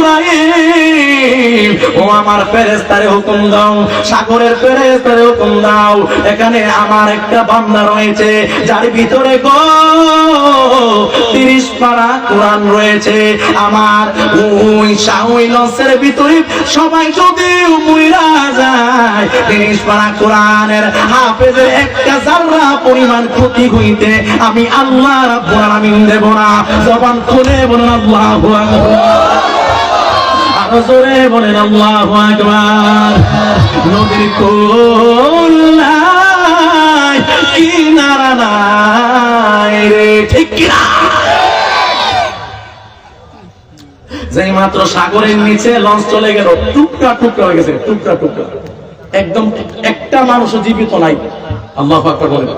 জিবরাইল, ও আমার ফেরেশতারে হুকুম দাও, সাগরের ফেরেশতারে হুকুম দাও, এখানে আমার একটা বান্দা রয়েছে যার ভিতরে গো 30 পারা কোরআন রয়েছে। আমার ওই লঞ্চের ভিতরে সবাই যদি মইরা যায়, 30 পারা কোরআনের হাফেজের একটা জাররা পরিমাণ ক্ষতি হইতে আমি আল্লাহ রাব্বুল আলামিন দেব না। জবান খুলে বলুন আল্লাহু আকবার, আরো জোরে বলেন আল্লাহু আকবার। নদীর কোল নাই, কিনারা নাই রে, ঠিক কিনা? যেই মাত্র সাগরের নিচে লঞ্চ চলে গেল, টুকরা টুকরা হয়ে গেছে, টুকরা টুকরা, একদম একটা মানুষও জীবিত নাই। আল্লাহু আকবার বলেন।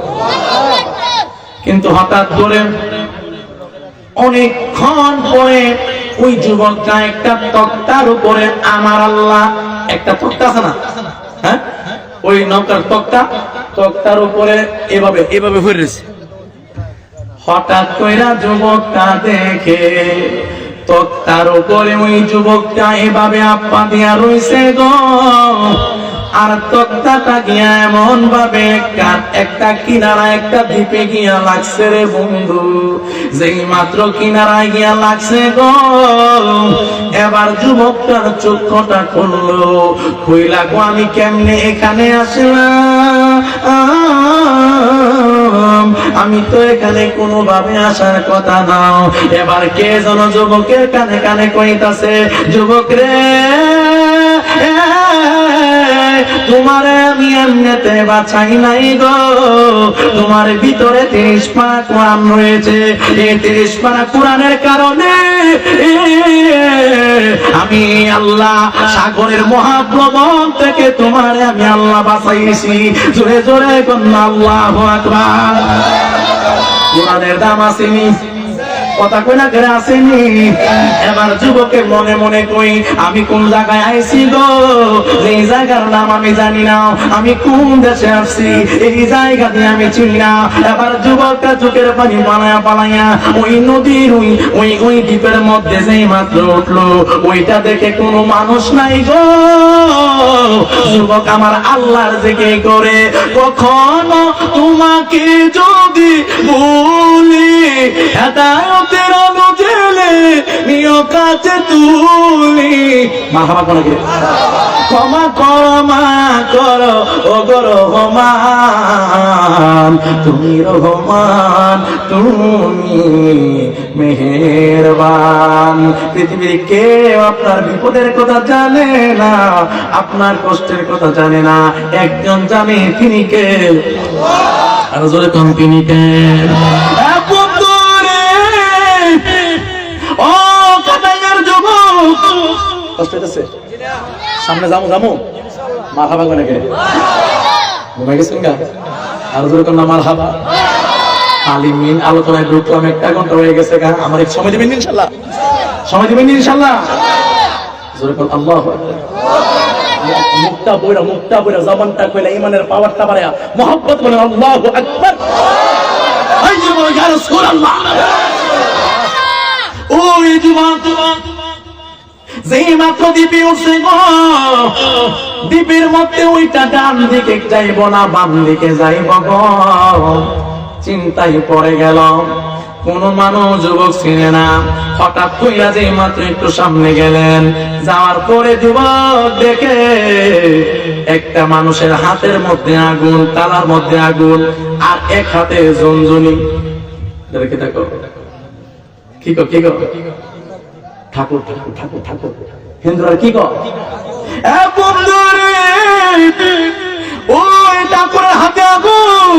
কিন্তু হঠাৎ করে অনেকক্ষণ পরে ওই যুবকটা একটা তক্তার উপরে, আমার আল্লাহ, একটা তক্তা আছে না, হ্যাঁ, ওই নৌকার তক্তার উপরে এভাবে এভাবে হয়ে রয়েছে। হঠাৎ কইরা যুবকটা দেখে তক্তার উপরে ওই যুবকটা এভাবে আপ্পা দিয়া রইছে গো, আর তক্তাটা গিয়া এমন ভাবে একটা কিনারা একটা দ্বীপে গিয়া লাগছে রে বন্ধু। যেই মাত্র কিনারায় গিয়া লাগছে গো, এবার যুবকটার চক্ষুটা খুললো, খুইলা গো আমি কেমনে এখানে আসলাম, আমি তো এখানে কোনোভাবে আসার কথা না। এবার কে যেন যুবকের কানে কানে কইতাছে, যুবক রে, তোমারে আমি এমনিতে বাছাই নাই গো, তোমার ভিতরে 30 পারা কোরআন রয়েছে। এই 30 পারা কোরআনের কারণে আমি আল্লাহ সাগরের মহাপ্রবণ থেকে তোমারে আমি আল্লাহ বাঁচাইছি। জোরে জোরে কন্যা আল্লাহু আকবার। কোরআনের দাম আসেনি, কথা কই না করে আসেনি। এবার যুবকে মনে মনে কই, আমি কোন জায়গায় আইছি গো, এই জায়গার নাম আমি জানি না, আমি কোন দেশে আসছি এই জায়গা দিয়ে আমি চিনি না। এবার যুবকটা চোখের পানি পালায়া পালাইয়া ওই নদীর ওই দ্বীপের মধ্যে যেই মাত্র উঠলো, ওইটা দেখে কোনো মানুষ নাই গো। যুবক আমার আল্লাহর জিকির করে, কখনো তোমাকে যদি বলি হেদায়েতের আলো জ্বেলে নিও কাছে তুলি, মারহাবা কোন কি, ক্ষমা করো মা করো ও গো রহমান, তুমি রহমান তুমি মেহেরবান। পৃথিবীর কেউ আপনার বিপদের কথা জানে না, আপনার কষ্টের কথা জানে না, একজন জানে, তিনি কে? আর জোরে কম, তিনি কে? ও কাটাইয়ার যুবক, কষ্ট হইতেছে? সামনে যাবো মারহাবা কোন কে? ঘুমাই গেছেন গা? আর জোরে কোন না মারহাবা। আলিমিন আলোচনায় ঢুকলাম, 1 ঘন্টা হয়ে গেছে গা। আমার এক সময় দিবেন ইনশাআল্লাহ, সময় দিবেন ইনশাআল্লাহ। জোরে কোন আল্লাহু আকবার। মুক্তা বইরা জবানটা কইলা ঈমানের পাওয়ারটা বাড়ায়া মুহাব্বত বলেন আল্লাহু আকবার। এই যুবক ইয়া রাসূলুল্লাহ, ওই যুবক যেই মাত্র দ্বীপে উঠছে গো, দ্বীপের মধ্যে ওইটা ডান দিকে যাইব না বাম দিকে যাইব গো, চিন্তায় পড়ে গেল। কোন মানুষ যুবক চিনে না। হঠাৎ কইরা যেই মাত্র একটু সামনে গেলেন, যাওয়ার পরে যুবক দেখে একটা মানুষের হাতের মধ্যে আগুন, তালার মধ্যে আগুন, আর এক হাতে ঝনঝনি। দেখে দেখো কি গো ঠাকুর ঠাকুর ঠাকুর ঠাকুর হিন্দুরা কি গো বন্ধুরে, ওই ঠাকুরের হাতে আগুন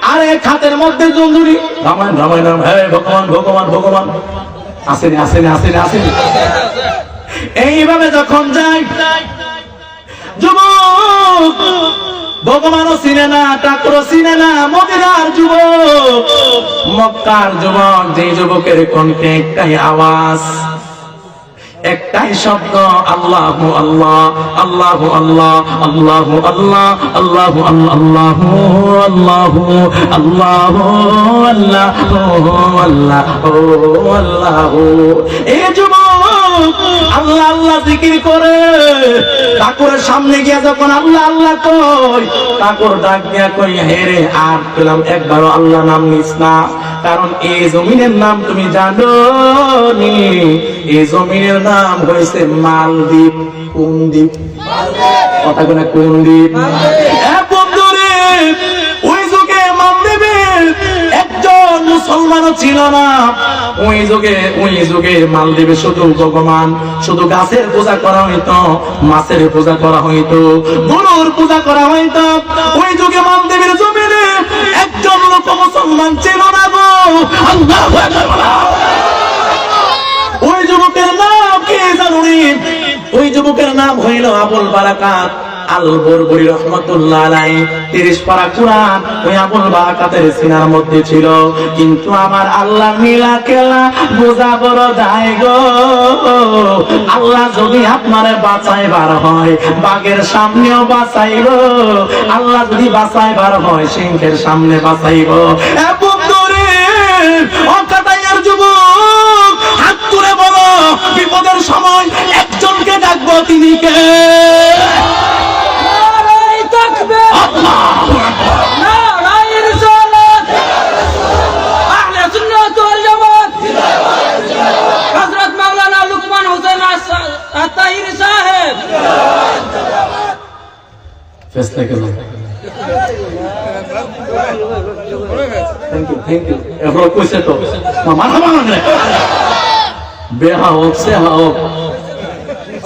আর এক হাতের মধ্যে ঝনঝনি। রামায়ণ রামায়ণ রাম, হে ভগবান ভগবান ভগবান, আসেনি আসেনি আসেনি আসেনি। এইভাবে যখন যাই যুবক, ভগবানও চিনে না, ঠাকুরও চিনে না, মদিনার যুবক, মক্কার যুবক, যে যুবকের কণ্ঠে একটাই আওয়াজ, একটাই শব্দ, আল্লাহু আল্লাহ আল্লাহু আল্লাহ আল্লাহু আল্লাহ আল্লাহু আল্লাহু আল্লাহু আল্লাহু আল্লাহু আল্লাহু আল্লাহু। এই যুবক আল্লাহ আল্লাহ জিকির করে। ঠাকুরের সামনে গিয়া যখন আল্লাহ আল্লাহ কই, ঠাকুর ডাক দিয়া কই, হেরে আর পেলাম একবারও আল্লাহ নাম নিস না, কারণ এই জমিনের নাম তুমি জানো নি? এই জমিনের নাম হয়েছে মালদ্বীপ। কোন দ্বীপ? কথা কোন কোন দ্বীপ? বন্ধুরে, ওই যুগে মালদ্বীপের একজন মুসলমানও ছিল না। ওই যুগে মালদ্বীপে শুধু ভগবান, শুধু গাছের পূজা করা হইতো, মাছের পূজা করা হইতো, গরুর পূজা করা হইতো। ওই যুগে মালদ্বীপের জমিনে একজন লোক মুসলমান ছিল না গো। আল্লাহু আকবার। ওই যুবকের নাম কি জানুনি? ওই যুবকের নাম হইল আবুল বারাকাত আল বরবরি রহমাতুল্লাহ আলাইহি। 30 পারা কুরআন ওই আবুল বারাকাতের সিনার মধ্যে ছিল। কিন্তু আমার আল্লাহ নীলা খেলা বোঝা বড় দায় গো। আল্লাহ যদি আপনারে বাঁচাইবার হয়, বাঘের সামনেও বাঁচাইব। আল্লাহ যদি বাঁচাইবার হয়, সিংহের সামনে বাঁচাইব। বন্ধুরে, অকাটাইয়ের যুবক, হাত তুলে বলো, বিপদের সময় একজনকে ডাকবো, তিনি কে? বেহা হোক, সেহা হোক,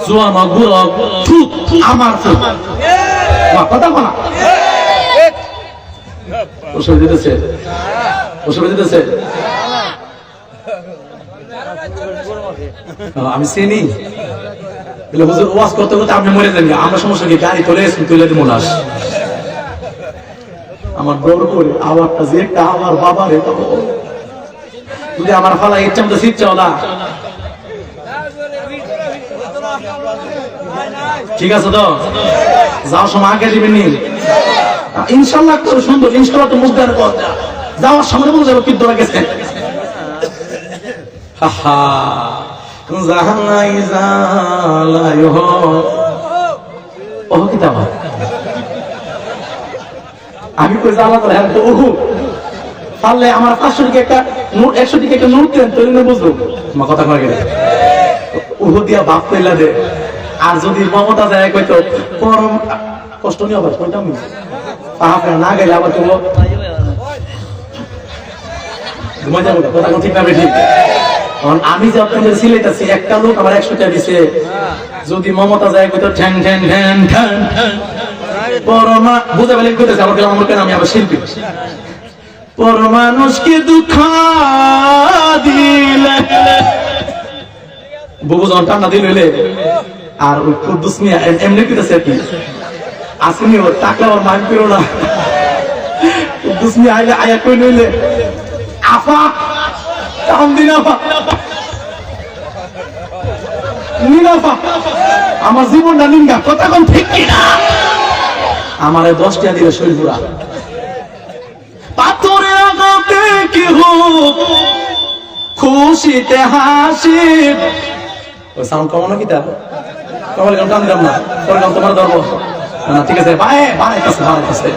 জোয়ান হোক, বুড়ো হোক, আমার কথা বলা ওষুধ দিতেছে, ওষুধ দিতেছে। আমি চিনি হুজুর ওয়াজ করতে করতে আপনি মরে যান, আমরা সমস্যা কি? গাড়ি তুলে তুলে দিব লাশ। আমার দৌড় করে আওয়াজটা যে একটা আমার বাবার, যদি আমার ফালা ইচ্ছা মতো শিখছে ওলা, ঠিক আছে তো? যাওয়ার সময় আগে দিবেন নি ইনশাল্লাহ। সুন্দর ইনশাল্লাহ তো মুখ দেওয়ার পর যাওয়ার সামনে বলে যাবো কিন্তু গেছে। আমি কই জ্বালা করে পারলে আমার 500 টাকা একটা নোট, 100 টাকা একটা নোট দেন, তৈরি না বুঝবো আমার কথা কয়ে গেলে উহু দিয়া বাপ কইলা দে। আর যদি মমতা যায় কইতো পরম কষ্ট নিয়ে আবার কইতাম না গেলে আবার তুমি ঘুমাই যাবো। কথা ঠিক না বেঠিক? আমি যে আপনাদের সিলেটাছি, একটা লোক আমার 100 টাকা দিছে, যদি মমতা যায় কইতো ঠ্যাং ঠ্যাং ঠ্যাং ঠ্যাং পরমা বুঝা বেলে কইতেছে আমার আমার কেন আমি আবার শিল্পী। পর মানুষকে দুঃখ দিলে বুবু যখন ঠান্ডা দিল হইলে আর ওই কুদ্দুস মিয়া এমনি কইতেছে আর কি আসেনি, ওর টাকা ওর মাইন পেও না। কুদ্দুস মিয়া আইলে আয়া কই নইলে আফা কাম দিন আফা নিরাফা আমার জীবনটা নিঙ্গা। কথা কোন ঠিক কিনা? আমারে 10 টাকা দিলে শরীর পুরা পাথরের আঘাতে কি হোক খুশিতে হাসি। ওই সাউন্ড কমানো কি তা কমালে গান গাম না, পরে গান তোমার ধরবো না। ঠিক আছে ভাই বানাইতেছে বানাইতেছে।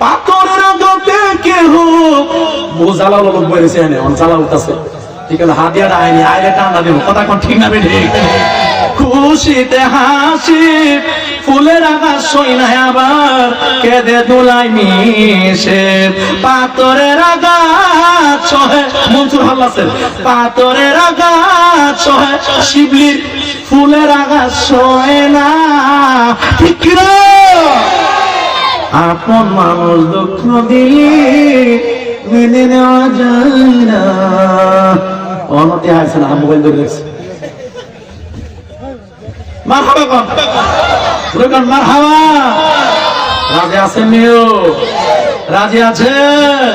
পাথরের আঘাতে কি হোক বোঝালা লোক বেরিয়েছে এনে অন জ্বালা উঠতেছে। ঠিক আছে হাতিয়াটা আইনি আইলে টানা দিব। কথা কোন ঠিক না বেঠি? খুশিতে হাসি ফুলের আকাশ সইনায় আবার কেঁদে দোলাই মিশে। পাথরের আঘাত সহে মনসুর হাল্লাসের পাথরের আঘাত সহে শিবলির ফুলের আঘাত সহে না। ঠিক কিনা? আপন মানুষ দুঃখ দিলি মেনে নেওয়া যায় না। অনতি হাসছে না, মোবাইল ধরে দেখছে। মারহাবা কোন মারহাবা। রাজি আছেন নিও? রাজি আছেন?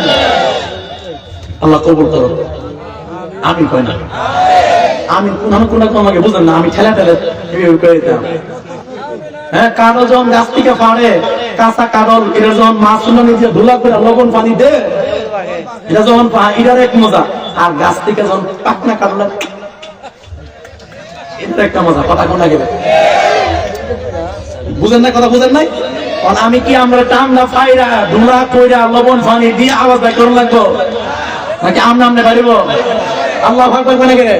আল্লাহ কবুল করো। আমি কই না, আমি কোন আমাকে বুঝলেন না, আমি ঠেলা ঠেলে করে দিতাম। হ্যাঁ কারো যখন গাছ থেকে ফাড়ে কাঁচা কারল, এটা যখন মাছ নিজে ধুলা করে লবণ পানি দে, এটা যখন এটার এক মজা। আর গাছ থেকে যখন পাকনা কারল এটা একটা মজা, কথা কোন গেলে বুঝেন না, কথা বুঝেন নাই? আমি কি আমরা টান্ডা ফাইরা ধুলা কইরা লবণ পানি দিয়ে আওয়াজ বাই করুন লাগবো নাকি আমরা আমনে পারিব? আল্লাহ আকবার কোন গেলে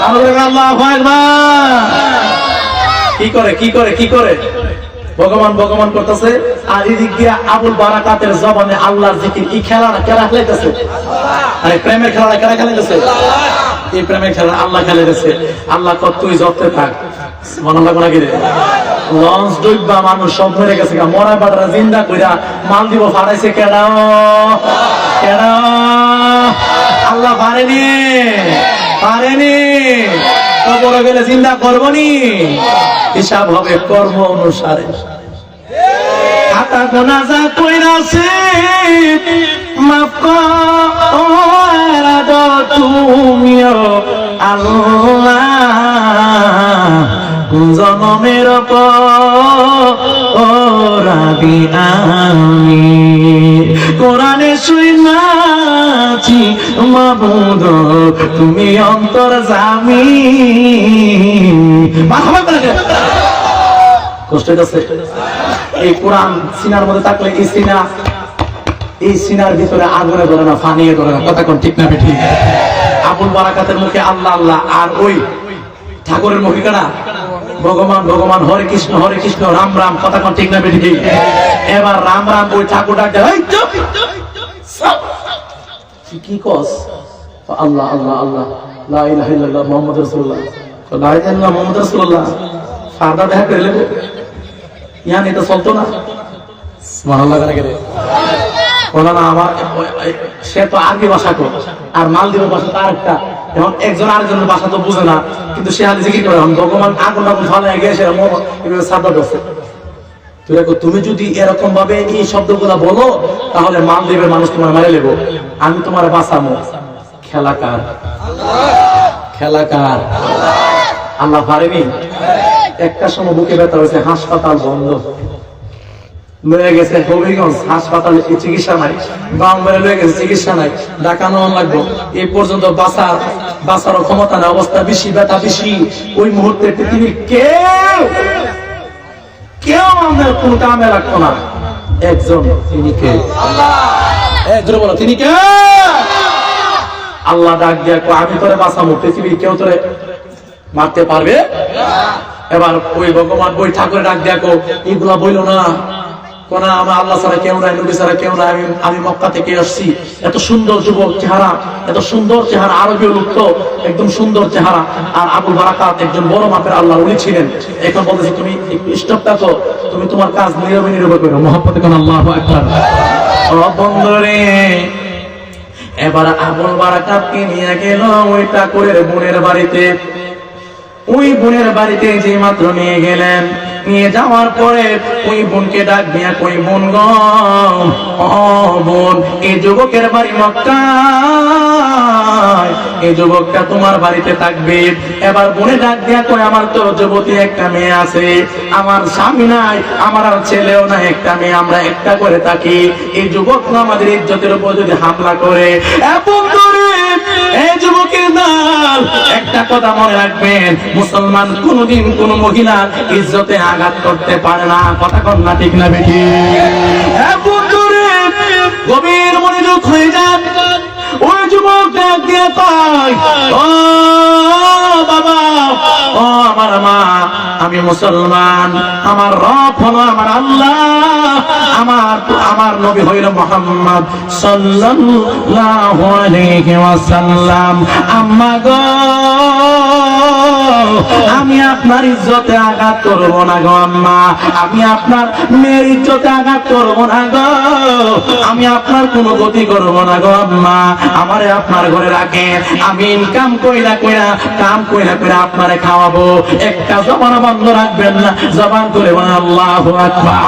আল্লাহ আকবার। কি করে কি করে কি করে ভগবান ভগবান করতেছে, আর এদিক দিয়ে আবুল বারাকাতের জবানে আল্লাহর জিকির। কি খেলা না কেরা খেলাইতেছে? আরে প্রেমের খেলা কেরা খেলাইতেছে? এই প্রেমের খেলা আল্লাহ খেলাইতেছে। আল্লাহ কত তুই জপতে থাক, মনে লাগবে নাকি রে? লঞ্চ ডুববা মানুষ সব মরে গেছে, মরা বাটারা জিন্দা কইরা মাল দিব ফাড়াইছে কেডা? কেডা? আল্লাহ পারেনি, পারেনি। কবরে গেলে চিন্তা করবনি, হিসাব হবে কর্ম অনুসারে। খাতা গোনা যা কইরাছে মাফ কইরা দাও তুমিও আল্লাহ, জনমের পরাবি আমি কোরআনে শুনাছি মাবুদ তুমি অন্তর জামি। কষ্ট হইতেছে? এই কোরআন সিনার মধ্যে থাকলে এই সিনার ভিতরে আগুনে ধরে না, ফানিয়ে ধরে না, কথা কোন ঠিক না ঠিক? আবুল বারাকাতের মুখে আল্লাহ আল্লাহ, আর ওই ঠাকুরের মুখে কারা? ভগবান ভগবান, হরে কৃষ্ণ রাম রাম, কথা কোন ঠিক না ঠিক? এবার রাম রাম ওই ঠাকুর ডাক দেয়, কি কস? আল্লাহ আল্লাহ আল্লাহ লা ইলাহা ইল্লাল্লাহ মুহাম্মাদুর রাসূলুল্লাহ, লা ইলাহা ইল্লাল্লাহ মুহাম্মাদুর রাসূলুল্লাহ। ফাদা দেখা করে লেবো ইয়ান, এটা চলতো না। সুবহানাল্লাহ করে বলা না, আমার সে তো আরবি ভাষা কো, আর মালদ্বীপের ভাষা তো আরেকটা। এখন একজন আরেকজনের ভাষা তো বুঝে না, কিন্তু সে হাতে জিকির করে ভগবান আগুন আগুন ফালায় গিয়ে সে সাদা করছে। তুমি যদি এরকম ভাবে এই শব্দগুলা বলো, তাহলে মালদ্বীপের মানুষ তোমার মারে লেবো, আমি তোমার বাঁচাবো। খেলাকার খেলাকার আল্লাহ পারেনি। একটা সময় বুকে ব্যথা হয়েছে, হাসপাতাল বন্ধ লয়ে গেছে হবিগঞ্জ হাসপাতালে, চিকিৎসা নাই। বাংলায় লয়ে গেছে, চিকিৎসা নাই, ডাকানো লাগলো। এই পর্যন্ত বাঁচারও ক্ষমতা নাই, অবস্থা বেশি, ব্যথা বেশি। ওই মুহূর্তে পৃথিবীর কেউ আমাদের কোন কামে লাগতো না। একজন, তিনি কে? বলো তিনি কে? আল্লাহ ডাক দিয়া আমি তোরে বাঁচাবো, পৃথিবীর কেউ তোরে মারতে পারবে? এবার ওই ভগবান ওই ঠাকুরের ডাক দিয়া এগুলা বইল না, কোন আমার আল্লাহ ছাড়া কেউ নাই, নবী ছাড়া কেউ নাই, আমি মক্কা থেকে আসছি। এত সুন্দর যুবক চেহারা, এত সুন্দর চেহারা, আরবীয় লোক তো, একদম সুন্দর চেহারা। আর আবুল বারাকাত একজন বড় মাপের আল্লাহ উনি ছিলেন। এখন বলতেছি তুমি স্টপ থাকো, তুমি তোমার কাজ নীরবে নীরবে করো, মহব্বতে কোন আল্লাহু আকবার। বন্ধুরে, এবার আবুল বারাকাতকে নিয়ে গেল ওই ঠাকুরের বোনের বাড়িতে। ওই বোনের বাড়িতে যে মাত্র নিয়ে গেলেন, নিয়ে যাওয়ার পরে ওই বোনকে ডাক দিয়া কই, বোন গো, ও বোন, এই যুবকের বাড়ি মক্কায়, এই যুবকটা তোমার বাড়িতে থাকবে। এবার বোনে ডাক দিয়া কই, আমার তো যুবতী একটা মেয়ে আছে, আমার স্বামী নাই, আমার আর ছেলেও নাই, একটা মেয়ে, আমরা একটা করে থাকি। এই যুবক আমাদের ইজ্জতের উপর যদি হামলা করে, এই যুবকের দল একটা কথা মনে রাখবেন, মুসলমান কোনদিন কোন মহিলার ইজ্জতে আঘাত করতে পারে না, কথা কন না ঠিক না বেটি? গভীর মনোযোগ হয়ে যান। ওই যুবক ডাক দিয়ে কয়, ও বাবা, ও আমার মা, আমি মুসলমান, আমার রব হলো আমার আল্লাহ, আমার নবী হইল মুহাম্মদ সাল্লাল্লাহু আলাইহি ওয়াসাল্লাম। আম্মা গো, আমি আপনার ইজ্জতে আঘাত করবো না গো আম্মা, আমি আপনার মেয়ের ইজ্জতে আঘাত করবো না গো, আমি আপনার কোনো গতি করবো না গো আম্মা, আমারে আপনার ঘরে রাখেন, আমি ইনকাম কইরা কাম কইরা আপনারে খাওয়াবো, একটা জবান বন্ধ রাখবেন না, জবান করে বলেন আল্লাহু আকবার।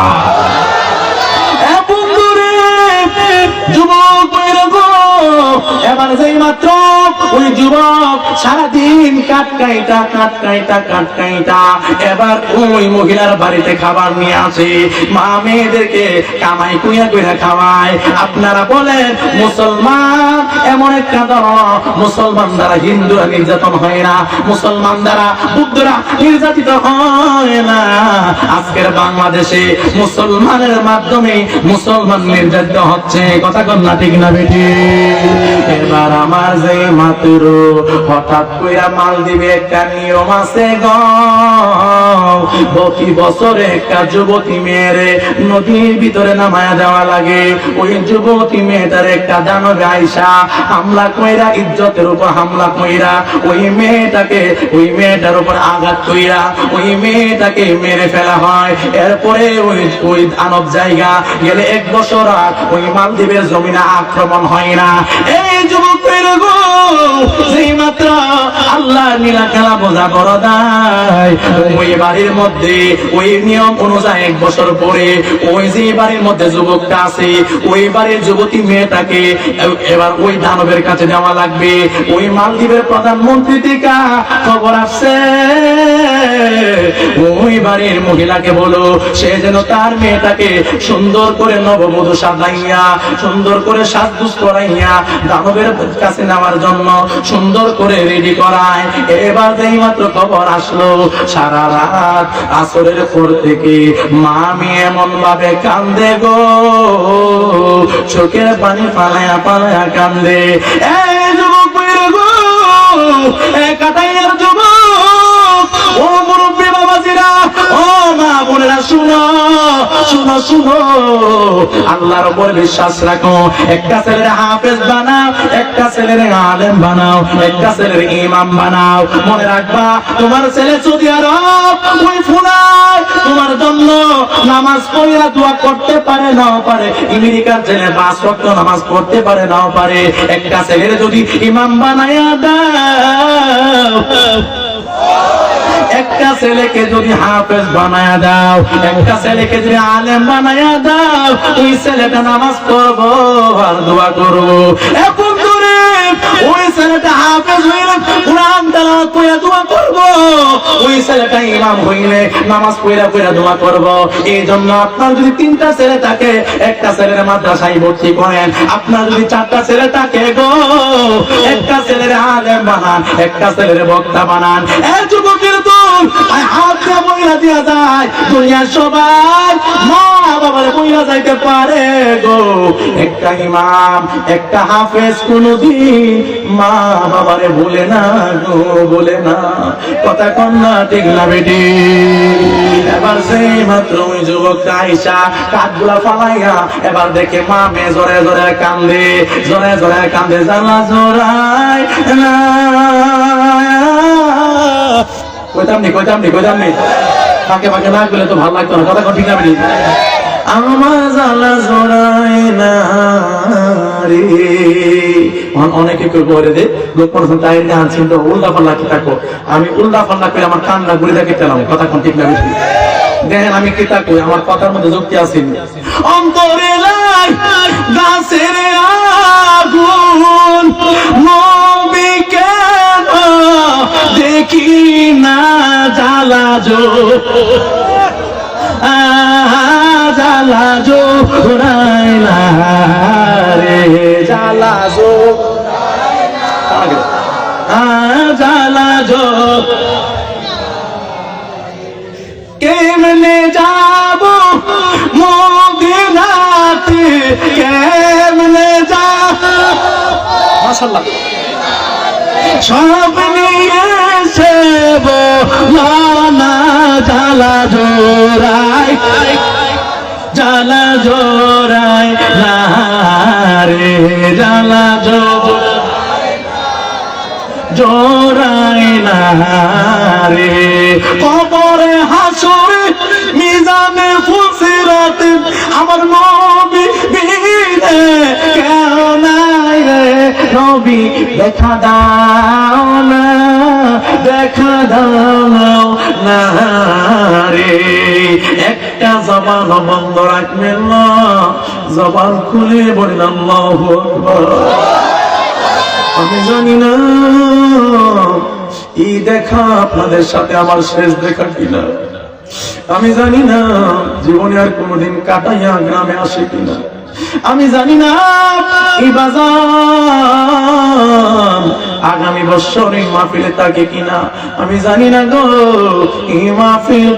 যুবক এবার যেই মাত্র ওই যুবক সারাদিন কাঠ কাইটা এবার ওই মহিলার বাড়িতে খাবার নিয়ে আসে, মা মেয়েদেরকে কামাই কুইয়া কইরা খাওয়ায়। আপনারা বলেন মুসলমান এমন একটা ধর্ম, মুসলমান দ্বারা হিন্দুরা নির্যাতন হয় না, মুসলমান দ্বারা বুদ্ধরা নির্যাতিত হয় না। আজকের বাংলাদেশে মুসলমানের মাধ্যমে মুসলমান নির্যাতিত হচ্ছে, কথা কন না ঠিক না বেটি? এবার আমার যে মাত্র হঠাৎ কইরা মালদ্বীপে একটা নিয়ম আছে গো, প্রতি বছরে একটা যুবতী মেয়েরে নদীর ভিতরে নামায়া দেওয়া লাগে। ওই যুবতী মেয়েটার একটা দানবে আইসা হামলা কইরা, ইজ্জতের উপর হামলা কইরা ওই মেয়েটার উপর আঘাত কইরা ওই মেয়েটাকে মেরে ফেলা হয়। এরপরে ওই দানব জায়গা গেলে 1 বছর আর ওই মালদ্বীপের জমিনে আক্রমণ হয় না। এই যুবকের গো যেই মাত্র আল্লাহ নীলা খেলা বোঝা বড় দায়, ওই বাড়ির মধ্যে ওই নিয়ম অনুযায়ী 1 বছর পরে ওই যে বাড়ির মধ্যে যুবকটা আছে ওই বাড়ির যুবতী মেয়েটাকে এবার ওই দানবের কাছে দেওয়া লাগবে। ওই মালদ্বীপের প্রধানমন্ত্রী থেকে খবর আসছে, ওই বাড়ির মহিলাকে বলো সে যেন তার মেয়েটাকে সুন্দর করে নববধূ সাজাইয়া, সুন্দর করে সাজগুজ করাইয়া দানবের কাছে নেওয়ার জন্য সুন্দর করে রেডি করায়। এবার যেই মাত্র খবর আসলো, সারা রাত আসরের পর থেকে মা মেয়ে এমন ভাবে কান্দে গো, চোখের পানি পালায়া কান্দে। এই যুবক গো, কাটাইয়ার যুবক, ও মুরব্বী বাবাজিরা, ও মা বোনেরা, শুনো শুনো শুনো, আল্লাহর উপর বিশ্বাস রাখো। একটা ছেলের হাফেজ বানাও, একটা ছেলের আলেম বানাও, একটা ছেলের ইমাম বানাও। মনে রাখবা তোমার ছেলে সৌদি আরব ওই ফুলায় তোমার জন্য নামাজ পড়িয়া দোয়া করতে পারে নাও পারে, আমেরিকার ছেলে 5 ওয়াক্ত নামাজ পড়তে পারে নাও পারে, একটা ছেলের যদি ইমাম বানায়া দাও, একটা ছেলেকে যদি হাফেজ বানায়া দাও, একটা ছেলেকে যদি আলেম বানায়া দাও, ওই ছেলেটা নামাজ পড়বো আর দোয়া করবো। এখন করে ওই ছেলেটা হাফেজ হইলে কোরআন তেলাওয়াত করে দোয়া করবো, ওই ছেলেটা ইমাম হইলে নামাজ পড়া দোয়া করবো। এই জন্য আপনার যদি 3টা ছেলে থাকে, একটা ছেলের মাদ্রাসায় ভর্তি করেন। আপনার যদি 4টা ছেলে থাকে গো, একটা ছেলের আলেম বানান, একটা ছেলের বক্তা বানান। এই যুবকের দল হাত দিয়ে বইলা দিয়া যায়, দুনিয়ার সবাই মা বাবার বইলা যাইতে পারে গো, একটা ইমাম একটা হাফেজ কোনদিন মা বাবারে বলে না গো, বলে না, কথা কন না ঠিক না বেটি? এবার সেই মাত্র ওই যুবকটা আইসা কাঠগুলা ফালাইয়া এবার দেখে মা মেয়ে জোরে জোরে কান্দে, জোরে জোরে কান্দে, জ্বালা জোড়ায় না। কইতাম নি ফাঁকে ফাঁকে না গেলে তো ভালো লাগতো না, কথা ঠিক না বেটি? আমার জ্বালা জোড়ায় না রে। অনেকে কেউ বলে দে লোক পড়াশোনা টাইম নিয়ে আনছেন তো উল্টা পাল্লা কি থাকো, আমি উল্টা পাল্লা করে আমার কান্না ঘুরে দেখে পেলাম, কথা কোন ঠিক না বেশি? দেখেন আমি কি তা কই, আমার কথার মধ্যে যুক্তি আছে। অন্তরে লাই গাছের আগুন, নবী কেন দেখি না জ্বালা জ্বালা জোড়াইলা রে, জ্বালা জ্বালা কেমনে যাব মদিনাতে, কেমনে যাব, মাশাআল্লাহ, সব নিয়ে সেব না, জ্বালা জোড়াই, জ্বালা জোড়াই না রে, জ্বালা জোড়াই না রে। কবরে হাসরে মিজানে ফুলসিরাতে আমার নবী বিনে কেউ নাই রে, নবী দেখা দাও না, দেখা দাও না রে। একটা জবান বন্ধ রাখবেন না, জবান খুলে বলেন আল্লাহু আকবার। আমি জানি না এই দেখা আপনাদের সাথে আমার শেষ দেখা কিনা, আমি জানি না জীবনে আর কোনোদিন কাটাইয়া গ্রামে আসে কিনা, আমি জানি না এই বাজার আগামী বছর এই মাহফিলে থাকে কিনা, আমি জানি না গো এই মাহফিল